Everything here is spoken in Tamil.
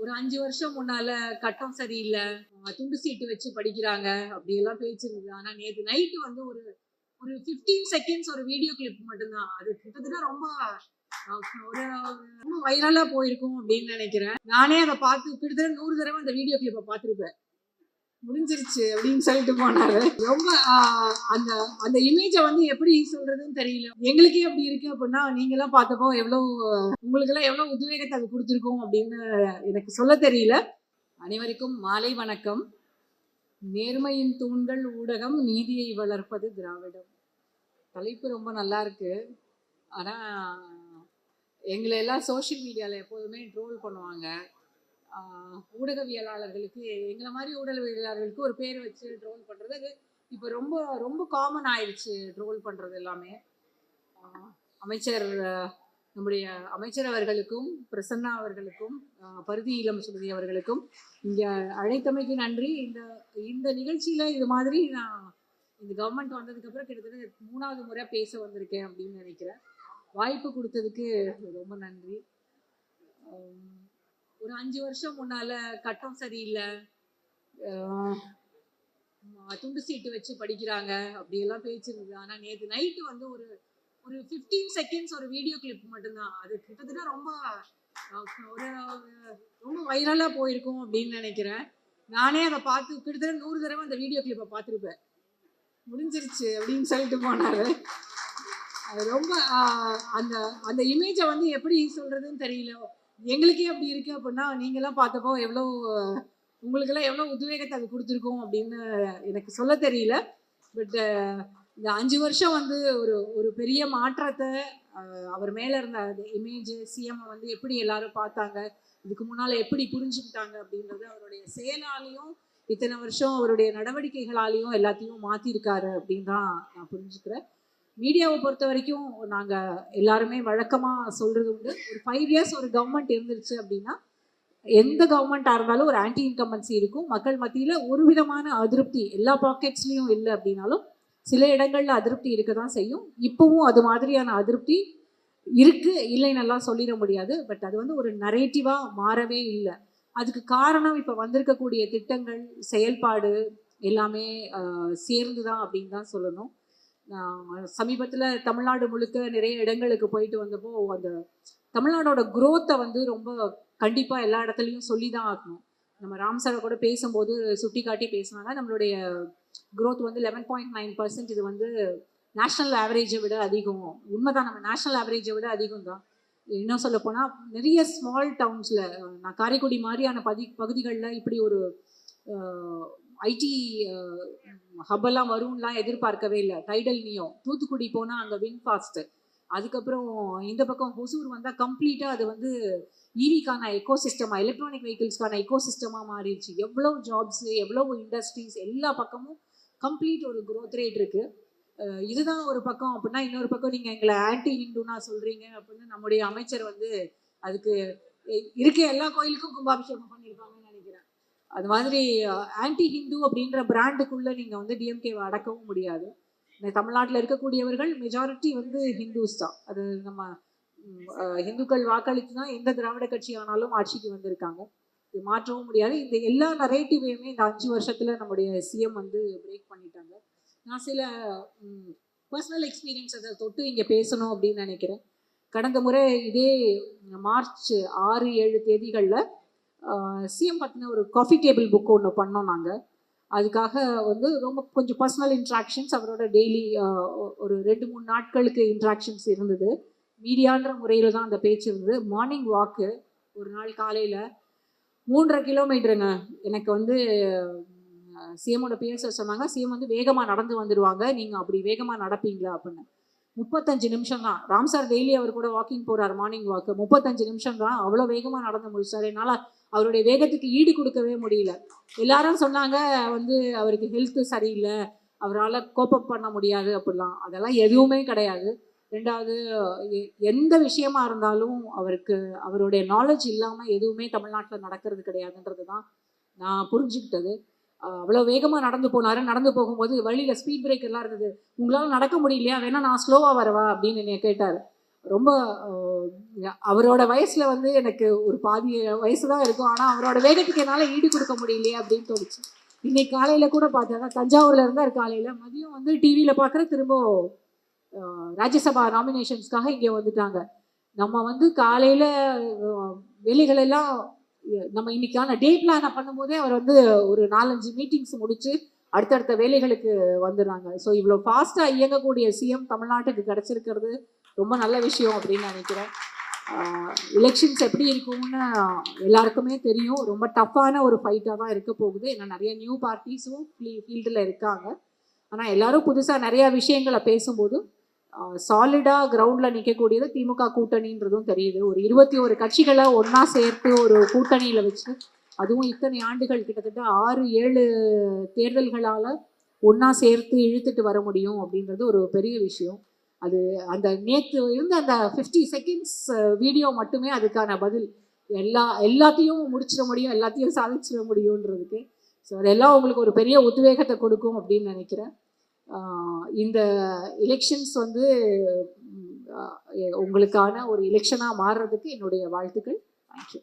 ஒரு 5 வருஷம் முன்னால கட்டம் சரியில்ல, துண்டு சீட்டு வச்சு படிக்கிறாங்க அப்படியெல்லாம் பேச்சு இருந்தது. ஆனா நேத்து நைட்டு வந்து ஒரு ஒரு 15 செகண்ட்ஸ் ஒரு வீடியோ கிளிப் மட்டும்தான். அது கிட்டத்தட்ட ரொம்ப ஒரு ரொம்ப வைரலா போயிருக்கும் அப்படின்னு நினைக்கிறேன். நானே அதை பார்த்து கிட்டத்தட்ட 100 தடவை அந்த வீடியோ கிளிப்பை பார்த்துருப்பேன். முடிஞ்சிருச்சு அப்படின்னு சொல்லிட்டு போனாரு. ரொம்ப அந்த அந்த இமேஜை வந்து எப்படி சொல்றதுன்னு தெரியல. எங்களுக்கே அப்படி இருக்கு அப்படின்னா நீங்க எல்லாம் பார்த்தப்போ எவ்வளவு உங்களுக்கு எல்லாம் எவ்வளவு உத்வேகத்தை அது கொடுத்துருக்கோம் அப்படின்னு எனக்கு சொல்ல தெரியல. அனைவருக்கும் மாலை வணக்கம். நேர்மையின் தூண்கள் ஊடகம், நீதியை வளர்ப்பது திராவிடம். தலைப்பு ரொம்ப நல்லா இருக்கு. ஆனா எங்களை எல்லாம் சோஷியல் மீடியாவில் எப்போதுமே ட்ரோல் பண்ணுவாங்க. ஊடகவியலாளர்களுக்கு, எங்களை மாதிரி ஊடகவியலாளர்களுக்கு ஒரு பேர் வச்சு ட்ரோல் பண்ணுறது அது இப்போ ரொம்ப ரொம்ப காமன் ஆயிடுச்சு. ட்ரோல் பண்ணுறது எல்லாமே. அமைச்சர் நம்முடைய அமைச்சர் அவர்களுக்கும், பிரசன்னா அவர்களுக்கும், பருதி இளம் சுமதி அவர்களுக்கும் இங்கே அழைத்தமைக்கு நன்றி. இந்த இந்த நிகழ்ச்சியில் இது மாதிரி நான் இந்த கவர்மெண்ட் வந்ததுக்கப்புறம் கிட்டத்தட்ட 3வது முறை பேச வந்திருக்கேன் அப்படின்னு நினைக்கிறேன். வாய்ப்பு கொடுத்ததுக்கு ரொம்ப நன்றி. ஒரு 5 வருஷம் முன்னால கட்டம் சரியில்லை, துண்டு சீட்டு வச்சு படிக்கிறாங்க அப்படியெல்லாம் பேச்சு இருந்தது. ஆனா நேற்று நைட்டு வந்து ஒரு ஒரு 15 செகண்ட்ஸ் ஒரு வீடியோ கிளிப் மட்டும்தான். அது கிட்டத்தட்ட ரொம்ப ஒரு ரொம்ப வைரலா போயிருக்கும் அப்படின்னு நினைக்கிறேன். நானே அதை பார்த்து கிட்டத்தட்ட 100 தடவை அந்த வீடியோ கிளிப்பை பார்த்துருப்பேன். முடிஞ்சிருச்சு அப்படின்னு சொல்லிட்டு போனாரு. அது ரொம்ப அந்த அந்த இமேஜை வந்து எப்படி சொல்றதுன்னு தெரியல. எங்களுக்கே அப்படி இருக்கு அப்படின்னா நீங்களாம் பார்த்தப்போ உங்களுக்கெல்லாம் எவ்வளோ உத்வேகத்தை அது கொடுத்துருக்கோம் அப்படின்னு எனக்கு சொல்ல தெரியல. பட் இந்த 5 வருஷம் வந்து ஒரு ஒரு பெரிய மாற்றத்தை அவர் மேலே இருந்த இமேஜ், சிஎம் வந்து எப்படி எல்லாரும் பார்த்தாங்க, இதுக்கு முன்னால் எப்படி புரிஞ்சுக்கிட்டாங்க அப்படின்றது அவருடைய செயலாலையும் இத்தனை வருஷம் அவருடைய நடவடிக்கைகளாலையும் எல்லாத்தையும் மாற்றிருக்காரு அப்படின்னு தான் நான் புரிஞ்சுக்கிறேன். மீடியாவை பொறுத்த வரைக்கும் நாங்கள் எல்லாருமே வழக்கமாக சொல்கிறது உண்டு, ஒரு 5 இயர்ஸ் ஒரு கவர்மெண்ட் இருந்துருச்சு அப்படின்னா எந்த கவர்மெண்ட்டாக இருந்தாலும் ஒரு ஆன்டி இன்கம்பன்சி இருக்கும். மக்கள் மத்தியில் ஒரு விதமான அதிருப்தி எல்லா பாக்கெட்ஸ்லேயும் இல்லை அப்படின்னாலும் சில இடங்களில் அதிருப்தி இருக்க தான் செய்யும். இப்போவும் அது மாதிரியான அதிருப்தி இருக்குது, இல்லைன்னெல்லாம் சொல்லிட முடியாது. பட் அது வந்து ஒரு நரேட்டிவாக மாறவே இல்லை. அதுக்கு காரணம் இப்போ வந்திருக்கக்கூடிய திட்டங்கள், செயல்பாடு எல்லாமே சேர்ந்து தான் அப்படின்னு தான் சொல்லணும். சமீபத்தில் தமிழ்நாடு முழுக்க நிறைய இடங்களுக்கு போயிட்டு வந்தப்போ அந்த தமிழ்நாடோட குரோத்தை வந்து ரொம்ப கண்டிப்பாக எல்லா இடத்துலையும் சொல்லி தான் ஆகணும். நம்ம ராம் சாரை கூட பேசும்போது சுட்டி காட்டி பேசினாங்க, நம்மளுடைய குரோத் வந்து 11.9%. இது வந்து நேஷ்னல் ஆவரேஜை விட அதிகம். உண்மைதான், நம்ம நேஷ்னல் ஆவரேஜை விட அதிகம் தான். இன்னும் சொல்ல போனால் நிறைய ஸ்மால் டவுன்ஸில், நான் காரைக்குடி மாதிரியான பகுதிகளில் இப்படி ஒரு ஐடி ஹப்பெல்லாம் வரும்லாம் எதிர்பார்க்கவே இல்லை. டைடல் நியோ, தூத்துக்குடி போனால் அங்கே வின் ஃபாஸ்ட்டு, அதுக்கப்புறம் இந்த பக்கம் ஹொசூர் வந்தால் கம்ப்ளீட்டாக அது வந்து ஈவிக்கான எக்கோசிஸ்டமாக, எலக்ட்ரானிக் வெஹிக்கிள்ஸ்க்கான எக்கோசிஸ்டமாக மாறிடுச்சு. எவ்வளோ ஜாப்ஸு, எவ்வளோ இண்டஸ்ட்ரீஸ், எல்லா பக்கமும் கம்ப்ளீட் ஒரு க்ரோத் ரேட் இருக்குது. இதுதான் ஒரு பக்கம். அப்படின்னா இன்னொரு பக்கம் நீங்கள் எங்களை ஆன்டி ஹிந்துனா சொல்கிறீங்க அப்படின்னு நம்முடைய அமைச்சர் வந்து அதுக்கு இருக்க எல்லா கோயிலுக்கும் கும்பாபிஷேகம் பண்ணியிருப்பாங்கன்னு நினைக்கிறேன். அது மாதிரி ஆன்டி ஹிந்து அப்படின்ற பிராண்டுக்குள்ளே நீங்கள் வந்து டிஎம்கேவை அடக்கவும் முடியாது. இந்த தமிழ்நாட்டில் இருக்கக்கூடியவர்கள் மெஜாரிட்டி வந்து ஹிந்துஸ் தான். அது நம்ம ஹிந்துக்கள் வாக்களித்து தான் எந்த திராவிட கட்சி ஆனாலும் ஆட்சிக்கு வந்திருக்காங்க. இது மாற்றவும் முடியாது. இந்த எல்லா நரேட்டிவையுமே இந்த 5 வருஷத்தில் நம்முடைய சிஎம் வந்து பிரேக் பண்ணிட்டாங்க. நான் சில பர்சனல் எக்ஸ்பீரியன்ஸ் அதை தொட்டு இங்கே பேசணும் அப்படின்னு நினைக்கிறேன். கடந்த முறை இதே மார்ச் 6-7 தேதிகளில் சிஎம் பற்றின ஒரு காஃபி டேபிள் புக் ஒன்று பண்ணோம் நாங்கள். அதுக்காக வந்து ரொம்ப கொஞ்சம் பர்சனல் இன்ட்ராக்ஷன்ஸ், அவரோட டெய்லி ஒரு 2-3 நாட்களுக்கு இன்ட்ராக்ஷன்ஸ் இருந்தது. மீடியான்ற முறையில் தான் அந்த பேச்சு இருந்தது. மார்னிங் வாக்கு ஒரு நாள் காலையில் 3.5 கிலோமீட்டருங்க. எனக்கு வந்து சிஎம்மோட பேச சொன்னாங்க, சிஎம் வந்து வேகமாக நடந்து வந்துடுவாங்க, நீங்கள் அப்படி வேகமாக நடப்பீங்களா அப்படின்னு. 35 நிமிஷம் தான். ராம் சார் டெய்லி அவர் கூட வாக்கிங் போகிறார், மார்னிங் வாக்கு. 35 நிமிஷம் தான், அவ்வளோ வேகமாக நடந்து முடிச்சார். என்னால் அவருடைய வேகத்துக்கு ஈடு கொடுக்கவே முடியல. எல்லாரும் சொன்னாங்க வந்து அவருக்கு ஹெல்த்து சரியில்லை, அவரால் கோப்பப் பண்ண முடியாது அப்படிலாம். அதெல்லாம் எதுவுமே கிடையாது. ரெண்டாவது, எந்த விஷயமா இருந்தாலும் அவருக்கு அவருடைய நாலேஜ் இல்லாமல் எதுவுமே தமிழ்நாட்டில் நடக்கிறது கிடையாதுன்றது தான் நான் புரிஞ்சுக்கிட்டது. அவ்வளோ வேகமாக நடந்து போனார். நடந்து போகும்போது வழியில் ஸ்பீட் பிரேக்கர்லாம் இருந்தது. உங்களால் நடக்க முடியலையா, வேணா நான் ஸ்லோவாக வரவா அப்படின்னு என்னை கேட்டார். ரொம்ப அவரோட வயசுல வந்து எனக்கு ஒரு பாதி வயசு தான் இருக்கும், ஆனால் அவரோட வேகத்துக்கு என்னால் ஈடு கொடுக்க முடியலையே அப்படின்னு தோணுச்சு. இன்னைக்கு காலையில் கூட பார்த்தேன், தஞ்சாவூர்ல இருந்தார் காலையில், மதியம் வந்து டிவியில் பார்க்குற திரும்ப ராஜ்யசபா நாமினேஷன்ஸ்க்காக இங்கே வந்துட்டாங்க. நம்ம வந்து காலையில் வேலைகளெல்லாம் நம்ம இன்னைக்கான டே பிளானை பண்ணும்போதே அவர் வந்து ஒரு 4-5 மீட்டிங்ஸ் முடிச்சு அடுத்தடுத்த வேலைகளுக்கு வந்துடுறாங்க. ஸோ இவ்வளோ ஃபாஸ்ட்டாக இயங்கக்கூடிய சிஎம் தமிழ்நாட்டுக்கு கிடச்சிருக்கிறது ரொம்ப நல்ல விஷயம் அப்படின்னு நினைக்கிறேன். எலெக்ஷன்ஸ் எப்படி இருக்கும்னு எல்லாருக்குமே தெரியும். ரொம்ப டஃப்பான ஒரு ஃபைட்டாக தான் இருக்க போகுது. ஏன்னா நிறைய நியூ பார்ட்டிஸும் ஃபீல்டில் இருக்காங்க. ஆனால் எல்லாரும் புதுசாக நிறையா விஷயங்களை பேசும்போது சாலிடாக கிரவுண்டில் நிற்கக்கூடியது திமுக கூட்டணின்றதும் தெரியுது. ஒரு 21 கட்சிகளை ஒன்றா சேர்த்து ஒரு கூட்டணியில் வச்சு, அதுவும் இத்தனை ஆண்டுகள் கிட்டத்தட்ட 6-7 தேர்தல்களால் ஒன்றா சேர்த்து இழுத்துட்டு வர முடியும் அப்படின்றது ஒரு பெரிய விஷயம். அது அந்த நேற்று இருந்த அந்த 50 செகண்ட்ஸ் வீடியோ மட்டுமே அதுக்கான பதில். எல்லாத்தையும் முடிச்சிட முடியும், எல்லாத்தையும் சாதிச்சிட முடியுன்றதுக்கு. ஸோ அதெல்லாம் உங்களுக்கு ஒரு பெரிய உத்வேகத்தை கொடுக்கும் அப்படின்னு நினைக்கிறேன். இந்த எலெக்ஷன்ஸ் வந்து உங்களுக்கான ஒரு எலெக்ஷனாக மாறுறதுக்கு என்னுடைய வாழ்த்துக்கள். தேங்க்யூ.